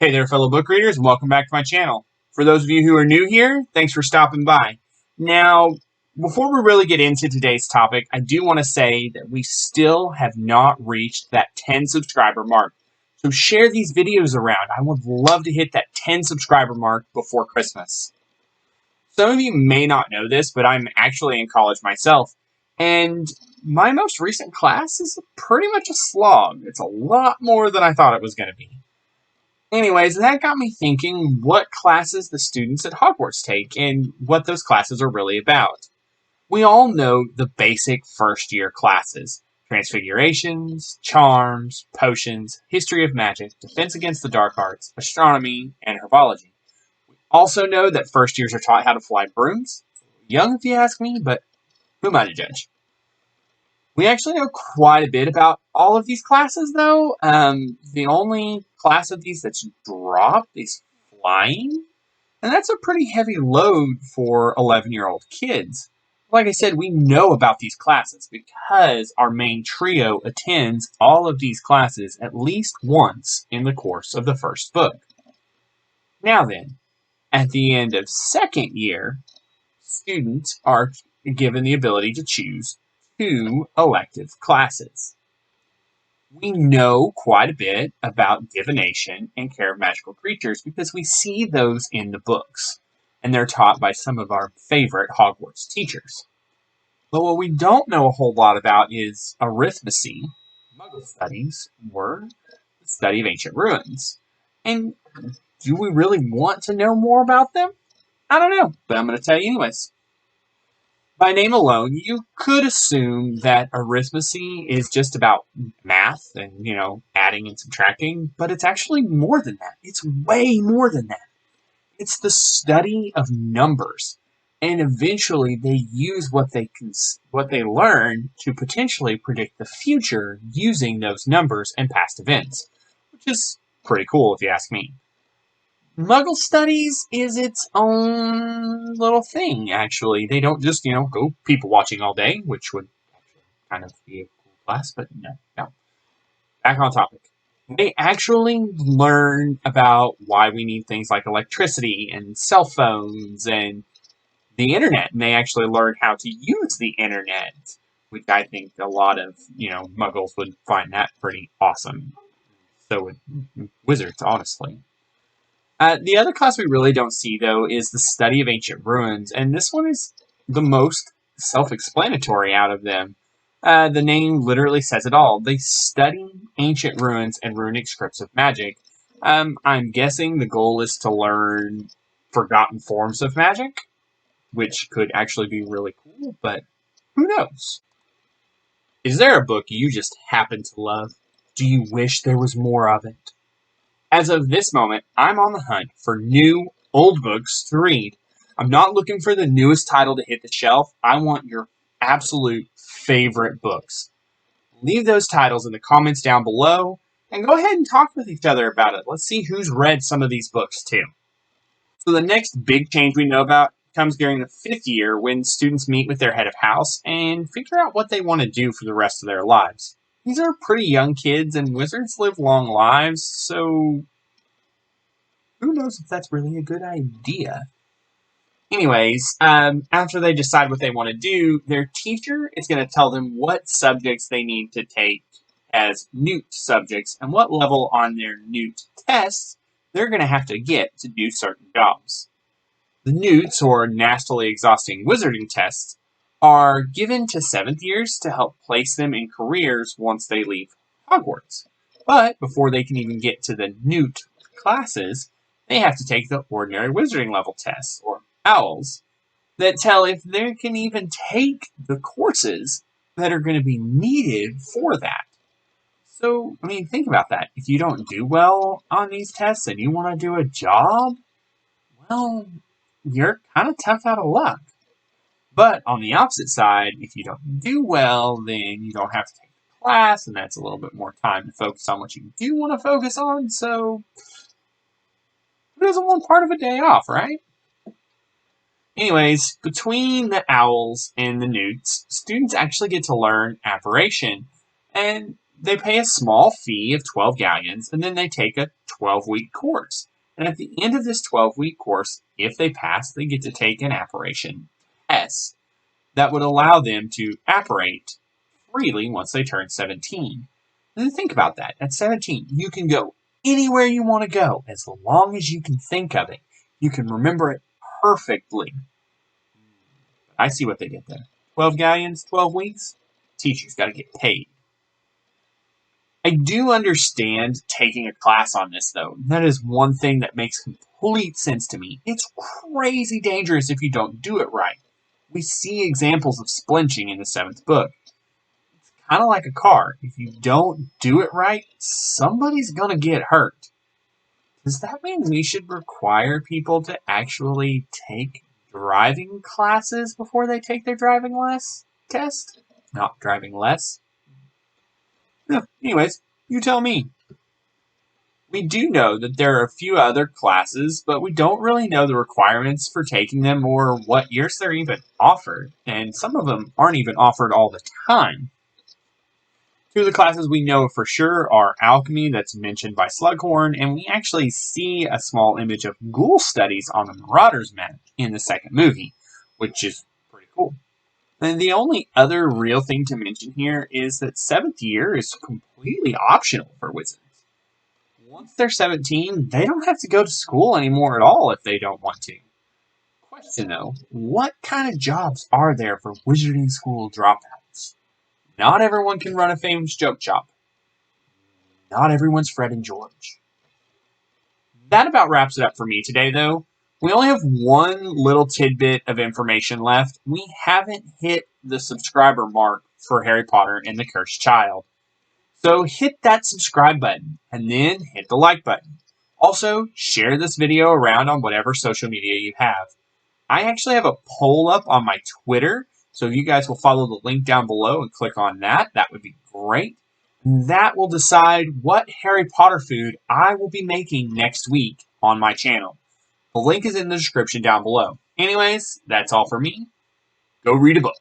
Hey there, fellow book readers, and welcome back to my channel. For those of you who are new here, thanks for stopping by. Now, before we really get into today's topic, I do want to say that we still have not reached that 10 subscriber mark. So share these videos around. I would love to hit that 10 subscriber mark before Christmas. Some of you may not know this, but I'm actually in college myself, and my most recent class is pretty much a slog. It's a lot more than I thought it was going to be. Anyways, that got me thinking what classes the students at Hogwarts take and what those classes are really about. We all know the basic first year classes: Transfigurations, Charms, Potions, History of Magic, Defense Against the Dark Arts, Astronomy, and Herbology. We also know that first years are taught how to fly brooms. Young, if you ask me, but who am I to judge? We actually know quite a bit about all of these classes, though. The only class of these that's dropped is flying, and that's a pretty heavy load for 11-year-old kids. Like I said, we know about these classes because our main trio attends all of these classes at least once in the course of the first book. Now then, at the end of second year, students are given the ability to choose 2 elective classes. We know quite a bit about divination and care of magical creatures because we see those in the books, and they're taught by some of our favorite Hogwarts teachers. But what we don't know a whole lot about is arithmancy, Muggle studies, or the study of ancient ruins. And do we really want to know more about them? I don't know, but I'm going to tell you anyways. By name alone, you could assume that arithmancy is just about math and, adding and subtracting, but it's actually more than that. It's way more than that. It's the study of numbers, and eventually they use what they learn to potentially predict the future using those numbers and past events, which is pretty cool if you ask me. Muggle studies is its own little thing, actually. They don't just, go people watching all day, which would kind of be a cool class, but no. Back on topic. They actually learn about why we need things like electricity and cell phones and the internet, and they actually learn how to use the internet, which I think a lot of, Muggles would find that pretty awesome. So would wizards, honestly. The other class we really don't see, though, is the study of ancient ruins, and this one is the most self-explanatory out of them. The name literally says it all. They study ancient ruins and runic scripts of magic. I'm guessing the goal is to learn forgotten forms of magic, which could actually be really cool, but who knows? Is there a book you just happen to love? Do you wish there was more of it? As of this moment, I'm on the hunt for new, old books to read. I'm not looking for the newest title to hit the shelf. I want your absolute favorite books. Leave those titles in the comments down below, and go ahead and talk with each other about it. Let's see who's read some of these books too. So the next big change we know about comes during the 5th year when students meet with their head of house and figure out what they want to do for the rest of their lives. These are pretty young kids, and wizards live long lives, so who knows if that's really a good idea. Anyways, after they decide what they want to do, their teacher is going to tell them what subjects they need to take as Newt subjects and what level on their Newt tests they're going to have to get to do certain jobs. The Newts, or nastily exhausting wizarding tests, are given to 7th years to help place them in careers once they leave Hogwarts. But before they can even get to the Newt classes, they have to take the ordinary wizarding level tests, or OWLs, that tell if they can even take the courses that are going to be needed for that. So, think about that. If you don't do well on these tests and you want to do a job, well, you're kind of tough out of luck. But on the opposite side, if you don't do well, then you don't have to take the class, and that's a little bit more time to focus on what you do want to focus on. So, who doesn't want part of a day off, right? Anyways, between the OWLs and the Newts, students actually get to learn apparition. And they pay a small fee of 12 galleons, and then they take a 12-week course. And at the end of this 12-week course, if they pass, they get to take an apparition test that would allow them to apparate freely once they turn 17. And then think about that. At 17, you can go anywhere you want to go as long as you can think of it. You can remember it perfectly. I see what they did there. 12 galleons, 12 weeks. Teachers got to get paid. I do understand taking a class on this, though. That is one thing that makes complete sense to me. It's crazy dangerous if you don't do it right. We see examples of splinching in the 7th book. It's kind of like a car. If you don't do it right, somebody's going to get hurt. Does that mean we should require people to actually take driving classes before they take their driving test? Not driving less. Anyways, you tell me. We do know that there are a few other classes, but we don't really know the requirements for taking them or what years they're even offered, and some of them aren't even offered all the time. Two of the classes we know for sure are alchemy, that's mentioned by Slughorn, and we actually see a small image of ghoul studies on the Marauders map in the second movie, which is pretty cool. And the only other real thing to mention here is that 7th year is completely optional for wizards. Once they're 17, they don't have to go to school anymore at all if they don't want to. Question though, what kind of jobs are there for wizarding school dropouts? Not everyone can run a famous joke shop. Not everyone's Fred and George. That about wraps it up for me today, though. We only have one little tidbit of information left. We haven't hit the subscriber mark for Harry Potter and the Cursed Child. So hit that subscribe button, and then hit the like button. Also, share this video around on whatever social media you have. I actually have a poll up on my Twitter, so if you guys will follow the link down below and click on that, that would be great. That will decide what Harry Potter food I will be making next week on my channel. The link is in the description down below. Anyways, that's all for me. Go read a book.